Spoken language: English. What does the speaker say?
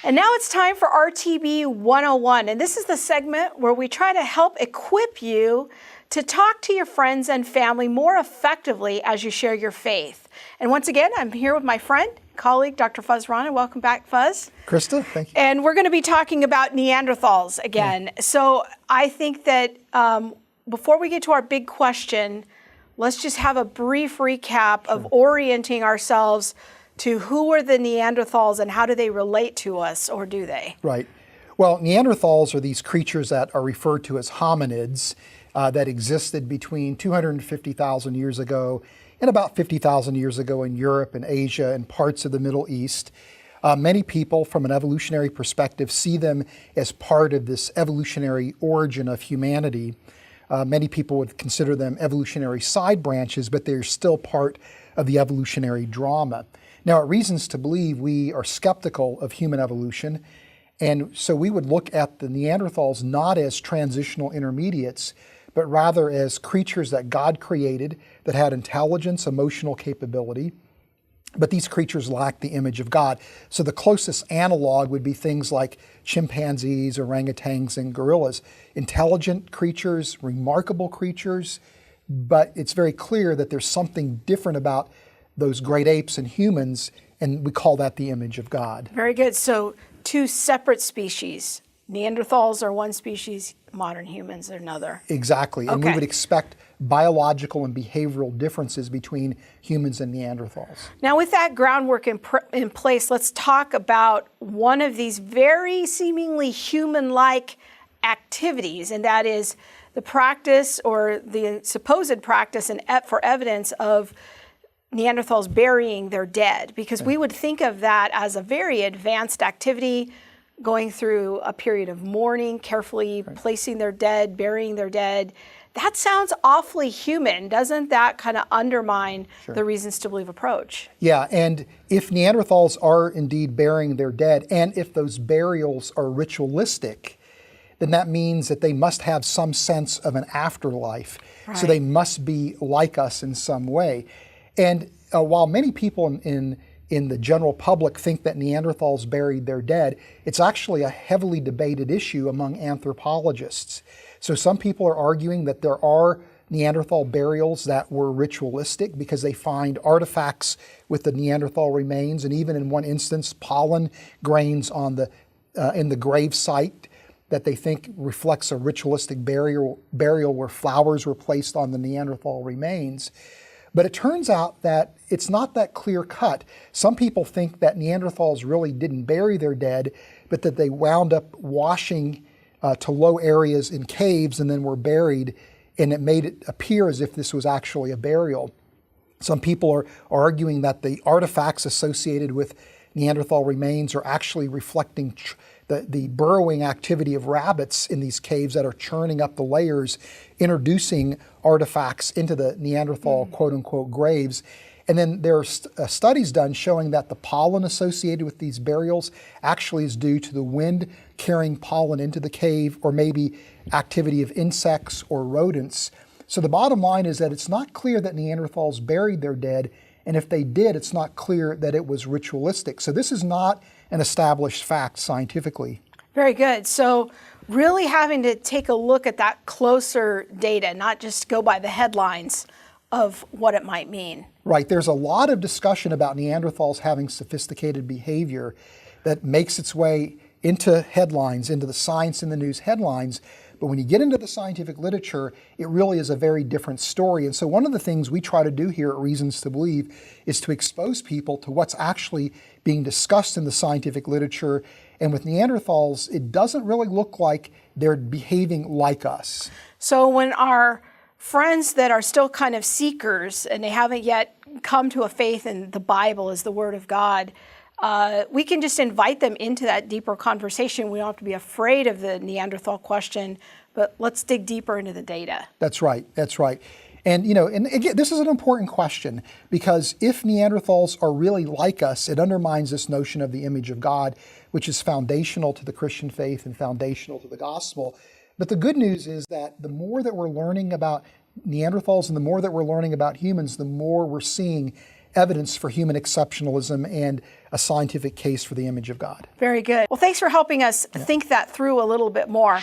And now it's time for RTB 101. And this is the segment where we try to help equip you to talk to your friends and family more effectively as you share your faith. And once again, I'm here with my friend, colleague, Dr. Rana. Welcome back, Fuzz. Krista, thank you. And we're going to be talking about Neanderthals again. Yeah. So I think that before we get to our big question, let's just have a brief recap of orienting ourselves to who were the Neanderthals and how do they relate to us, or do they? Right. Well, Neanderthals are these creatures that are referred to as hominids that existed between 250,000 years ago and about 50,000 years ago in Europe and Asia and parts of the Middle East. Many people, from an evolutionary perspective, see them as part of this evolutionary origin of humanity. Many people would consider them evolutionary side branches, but they're still part of the evolutionary drama. Now, reasons to believe we are skeptical of human evolution, and so we would look at the Neanderthals not as transitional intermediates, but rather as creatures that God created that had intelligence, emotional capability, but these creatures lacked the image of God. So the closest analog would be things like chimpanzees, orangutans, and gorillas. Intelligent creatures, remarkable creatures, but it's very clear that there's something different about those great apes and humans, and we call that the image of God. Very good. So two separate species. Neanderthals are one species, modern humans are another. Exactly. And we would expect biological and behavioral differences between humans and Neanderthals. Now, with that groundwork in place, let's talk about one of these very seemingly human-like activities, and that is the practice, or the supposed practice and for evidence of Neanderthals burying their dead, because we would think of that as a very advanced activity, going through a period of mourning, carefully placing their dead, burying their dead. That sounds awfully human. Doesn't that kind of undermine the reasons to believe approach? Yeah, and if Neanderthals are indeed burying their dead, and if those burials are ritualistic, then that means that they must have some sense of an afterlife. So they must be like us in some way. And while many people in the general public think that Neanderthals buried their dead, it's actually a heavily debated issue among anthropologists. So some people are arguing that there are Neanderthal burials that were ritualistic because they find artifacts with the Neanderthal remains, and even in one instance, pollen grains on in the grave site that they think reflects a ritualistic burial where flowers were placed on the Neanderthal remains. But it turns out that it's not that clear cut. Some people think that Neanderthals really didn't bury their dead, but that they wound up washing to low areas in caves and then were buried, and it made it appear as if this was actually a burial. Some people are arguing that the artifacts associated with Neanderthal remains are actually reflecting the burrowing activity of rabbits in these caves that are churning up the layers, introducing artifacts into the Neanderthal quote-unquote graves. And then there are studies done showing that the pollen associated with these burials actually is due to the wind carrying pollen into the cave, or maybe activity of insects or rodents. So the bottom line is that it's not clear that Neanderthals buried their dead, and if they did, it's not clear that it was ritualistic. So this is not an established fact scientifically. Very good. So really having to take a look at that closer data, not just go by the headlines of what it might mean. Right. There's a lot of discussion about Neanderthals having sophisticated behavior that makes its way into headlines, into the science in the news headlines. But when you get into the scientific literature, it really is a very different story. And so one of the things we try to do here at Reasons to Believe is to expose people to what's actually being discussed in the scientific literature. And with Neanderthals, it doesn't really look like they're behaving like us. So when our friends that are still kind of seekers and they haven't yet come to a faith in the Bible as the Word of God, we can just invite them into that deeper conversation. We don't have to be afraid of the Neanderthal question, but let's dig deeper into the data. That's right. That's right. And, and again, this is an important question, because if Neanderthals are really like us, it undermines this notion of the image of God, which is foundational to the Christian faith and foundational to the gospel. But the good news is that the more that we're learning about Neanderthals and the more that we're learning about humans, the more we're seeing evidence for human exceptionalism and a scientific case for the image of God. Very good. Well, thanks for helping us think that through a little bit more.